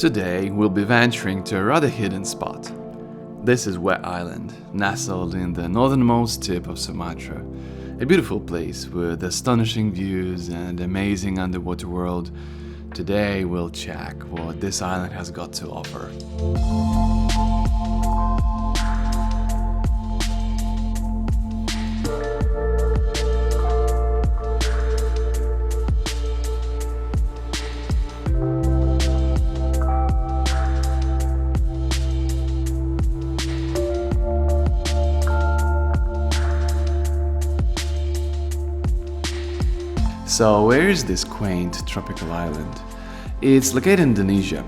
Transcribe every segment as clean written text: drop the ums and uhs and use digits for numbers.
Today we'll be venturing to a rather hidden spot. This is Weh Island, nestled in the northernmost tip of Sumatra. A beautiful place with astonishing views and amazing underwater world. Today we'll check what this island has got to offer. So where is this quaint tropical island? It's located in Indonesia,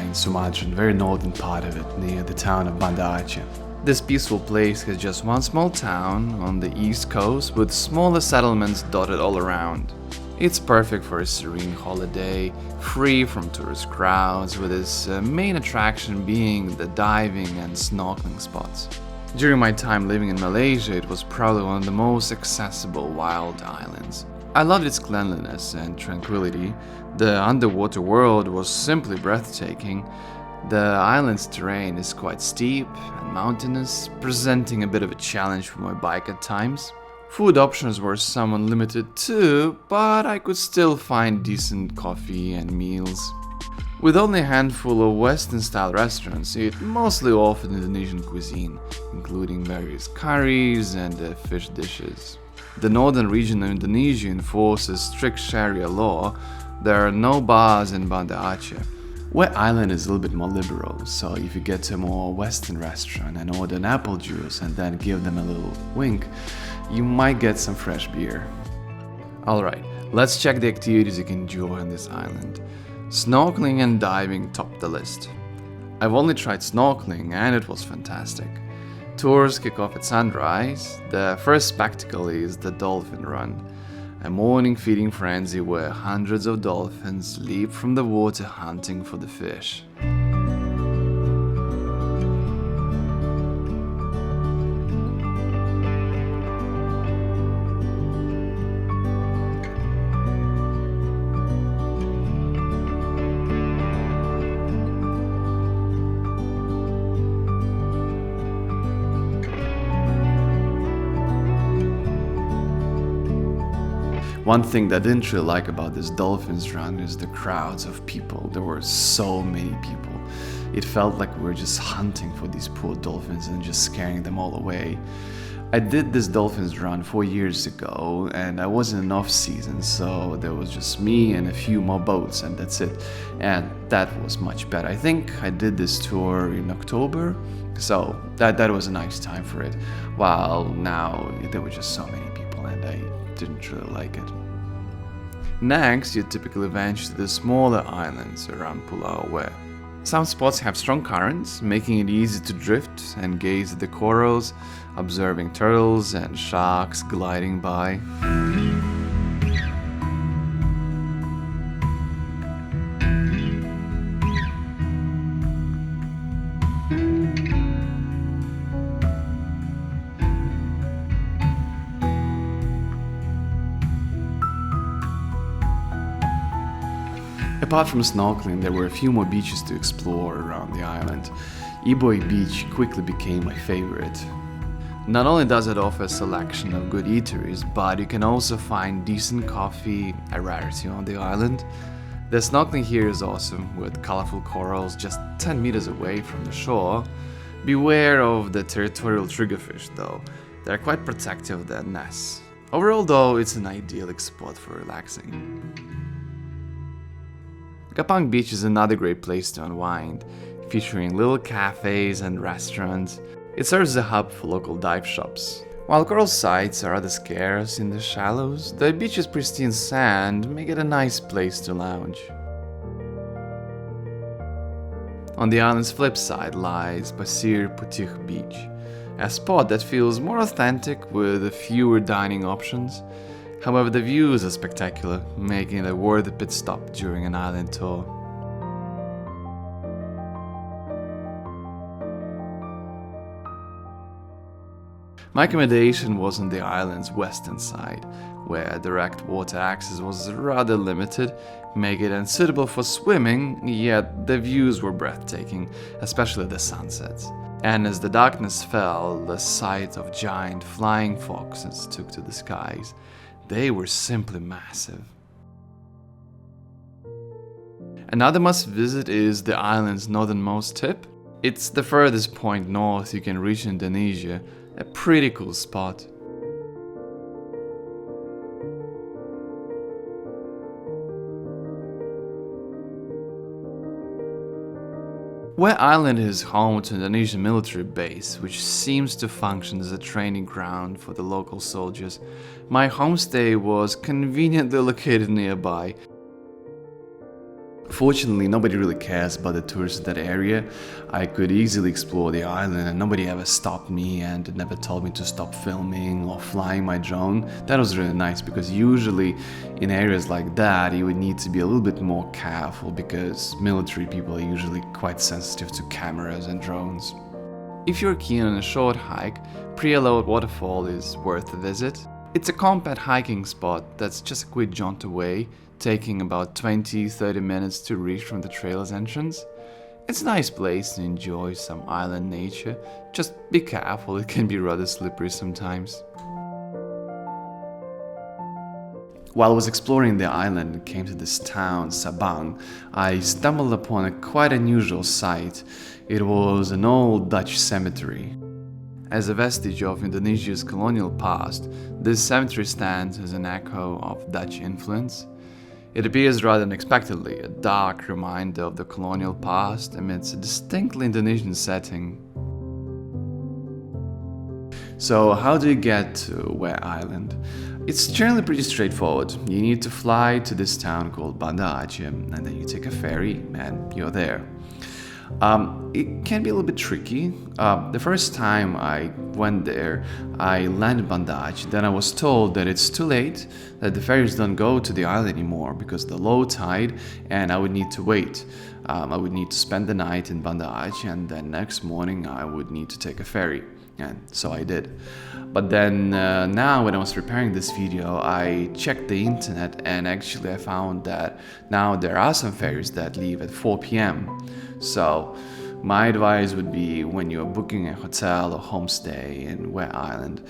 in Sumatra, the very northern part of it, near the town of Banda Aceh. This peaceful place has just one small town on the east coast with smaller settlements dotted all around. It's perfect for a serene holiday, free from tourist crowds, with its main attraction being the diving and snorkeling spots. During my time living in Malaysia, it was probably one of the most accessible wild islands. I loved its cleanliness and tranquility. The underwater world was simply breathtaking. The island's terrain is quite steep and mountainous, presenting a bit of a challenge for my bike at times. Food options were somewhat limited too, but I could still find decent coffee and meals. With only a handful of Western-style restaurants, it mostly offered Indonesian cuisine, including various curries and fish dishes. The northern region of Indonesia enforces strict Sharia law. There are no bars in Banda Aceh. Weh Island is a little bit more liberal, so if you get to a more Western restaurant and order an apple juice and then give them a little wink, you might get some fresh beer. Alright, let's check the activities you can enjoy on this island. Snorkeling and diving top the list. I've only tried snorkeling and it was fantastic. Tours kick off at sunrise. The first spectacle is the dolphin run, a morning feeding frenzy where hundreds of dolphins leap from the water hunting for the fish. One thing that I didn't really like about this dolphins run is the crowds of people. There were so many people. It felt like we were just hunting for these poor dolphins and just scaring them all away. I did this dolphins run 4 years ago and I was in off season, so there was just me and a few more boats and that's it. And that was much better. I think I did this tour in October, so that was a nice time for it. While now there were just so many people and I didn't really like it. Next, you typically venture to the smaller islands around PULAU WEH. Some spots have strong currents, making it easy to drift and gaze at the corals, observing turtles and sharks gliding by. Apart from snorkeling, there were a few more beaches to explore around the island. Iboih Beach quickly became my favorite. Not only does it offer a selection of good eateries, but you can also find decent coffee, a rarity on the island. The snorkeling here is awesome, with colorful corals just 10 meters away from the shore. Beware of the territorial triggerfish though, they're quite protective of their nests. Overall though, it's an idyllic spot for relaxing. Gapang Beach is another great place to unwind, featuring little cafes and restaurants. It serves as a hub for local dive shops. While coral sites are rather scarce in the shallows, the beach's pristine sand make it a nice place to lounge. On the island's flip side lies Pasir Putih Beach, a spot that feels more authentic with fewer dining options. However, the views are spectacular, making it a worthy pit stop during an island tour. My accommodation was on the island's western side, where direct water access was rather limited, making it unsuitable for swimming, yet the views were breathtaking, especially the sunsets. And as the darkness fell, the sight of giant flying foxes took to the skies. They were simply massive. Another must-visit is the island's northernmost tip. It's the furthest point north you can reach in Indonesia, a pretty cool spot. Weh Island is home to an Indonesian military base, which seems to function as a training ground for the local soldiers. My homestay was conveniently located nearby. Fortunately, nobody really cares about the tourists in that area. I could easily explore the island and nobody ever stopped me and never told me to stop filming or flying my drone. That was really nice because usually in areas like that you would need to be a little bit more careful because military people are usually quite sensitive to cameras and drones. If you're keen on a short hike, Pria Laot Waterfall is worth a visit. It's a compact hiking spot that's just a quick jaunt away, taking about 20-30 minutes to reach from the trail's entrance. It's a nice place to enjoy some island nature, just be careful, it can be rather slippery sometimes. While I was exploring the island and came to this town, Sabang, I stumbled upon a quite unusual sight. It was an old Dutch cemetery. As a vestige of Indonesia's colonial past, this cemetery stands as an echo of Dutch influence. It appears rather unexpectedly, a dark reminder of the colonial past amidst a distinctly Indonesian setting. So how do you get to Weh Island? It's generally pretty straightforward. You need to fly to this town called Banda Aceh, and then you take a ferry and you're there. It can be a little bit tricky. The first time I went there, I landed Banda Aceh, then I was told that it's too late, that the ferries don't go to the island anymore because of the low tide, and I would need to wait. I would need to spend the night in Banda Aceh, and then next morning I would need to take a ferry. And so I did. But then now when I was preparing this video, I checked the internet and actually I found that now there are some ferries that leave at 4 p.m. So my advice would be when you're booking a hotel or homestay in Weh Island,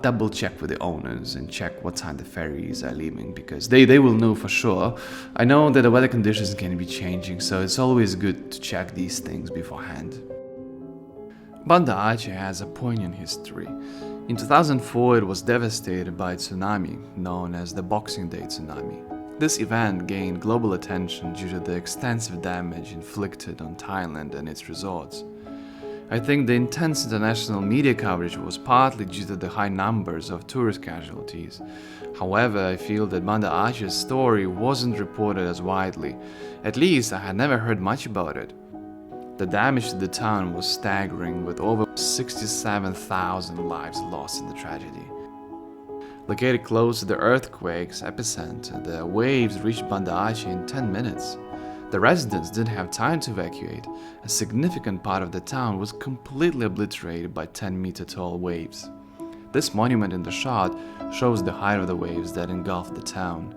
double check with the owners and check what time the ferries are leaving because they will know for sure. I know that the weather conditions can be changing, so it's always good to check these things beforehand. Banda Aceh has a poignant history. In 2004, it was devastated by a tsunami known as the Boxing Day tsunami. This event gained global attention due to the extensive damage inflicted on Thailand and its resorts. I think the intense international media coverage was partly due to the high numbers of tourist casualties. However, I feel that Banda Aceh's story wasn't reported as widely. At least I had never heard much about it. The damage to the town was staggering, with over 67,000 lives lost in the tragedy. Located close to the earthquake's epicenter, the waves reached Banda Aceh in 10 minutes. The residents didn't have time to evacuate. A significant part of the town was completely obliterated by 10-meter-tall waves. This monument in the shot shows the height of the waves that engulfed the town.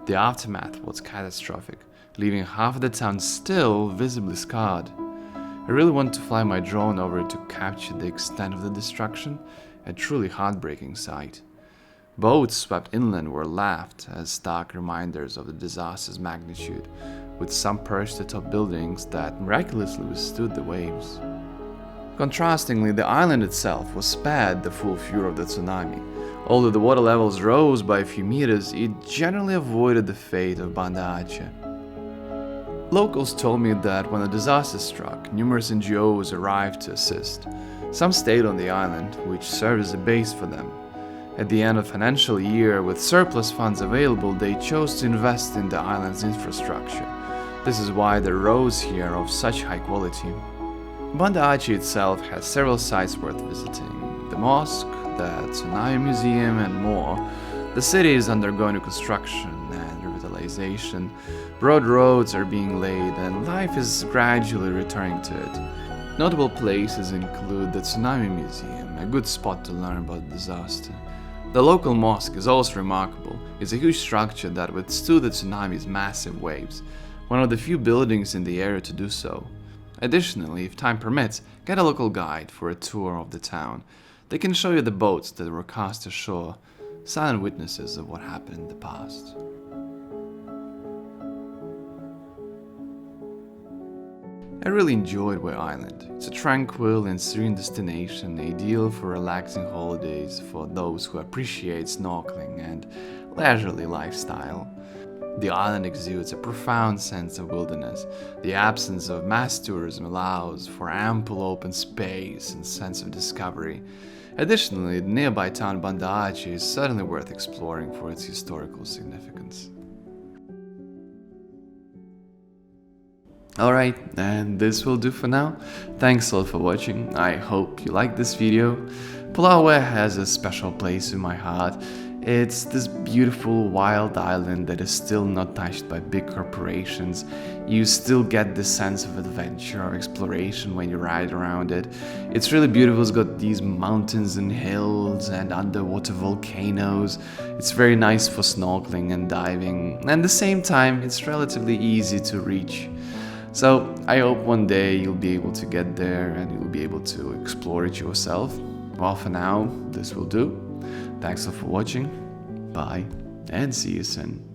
The aftermath was catastrophic, leaving half of the town still visibly scarred. I really want to fly my drone over to capture the extent of the destruction, a truly heartbreaking sight. Boats swept inland were left as stark reminders of the disaster's magnitude, with some perched atop buildings that miraculously withstood the waves. Contrastingly, the island itself was spared the full fury of the tsunami. Although the water levels rose by a few meters, it generally avoided the fate of Banda Aceh. Locals told me that when the disaster struck, numerous NGOs arrived to assist. Some stayed on the island, which served as a base for them. At the end of the financial year, with surplus funds available, they chose to invest in the island's infrastructure. This is why the roads here are of such high quality. Banda Aceh itself has several sites worth visiting: the mosque, the Tsunami Museum, and more. The city is undergoing construction and revitalization. Broad roads are being laid and life is gradually returning to it. Notable places include the Tsunami Museum, a good spot to learn about the disaster. The local mosque is also remarkable. It's a huge structure that withstood the tsunami's massive waves, one of the few buildings in the area to do so. Additionally, if time permits, get a local guide for a tour of the town. They can show you the boats that were cast ashore, silent witnesses of what happened in the past. I really enjoyed Weh Island. It's a tranquil and serene destination, ideal for relaxing holidays for those who appreciate snorkeling and leisurely lifestyle. The island exudes a profound sense of wilderness. The absence of mass tourism allows for ample open space and sense of discovery. Additionally, the nearby town Banda Aceh is certainly worth exploring for its historical significance. Alright, and this will do for now. Thanks a lot for watching. I hope you liked this video. PULAU WEH has a special place in my heart. It's this beautiful wild island that is still not touched by big corporations. You still get this sense of adventure or exploration when you ride around it. It's really beautiful. It's got these mountains and hills and underwater volcanoes. It's very nice for snorkeling and diving. And at the same time, it's relatively easy to reach. So I hope one day you'll be able to get there and you'll be able to explore it yourself. Well, for now, this will do. Thanks for watching. Bye and see you soon.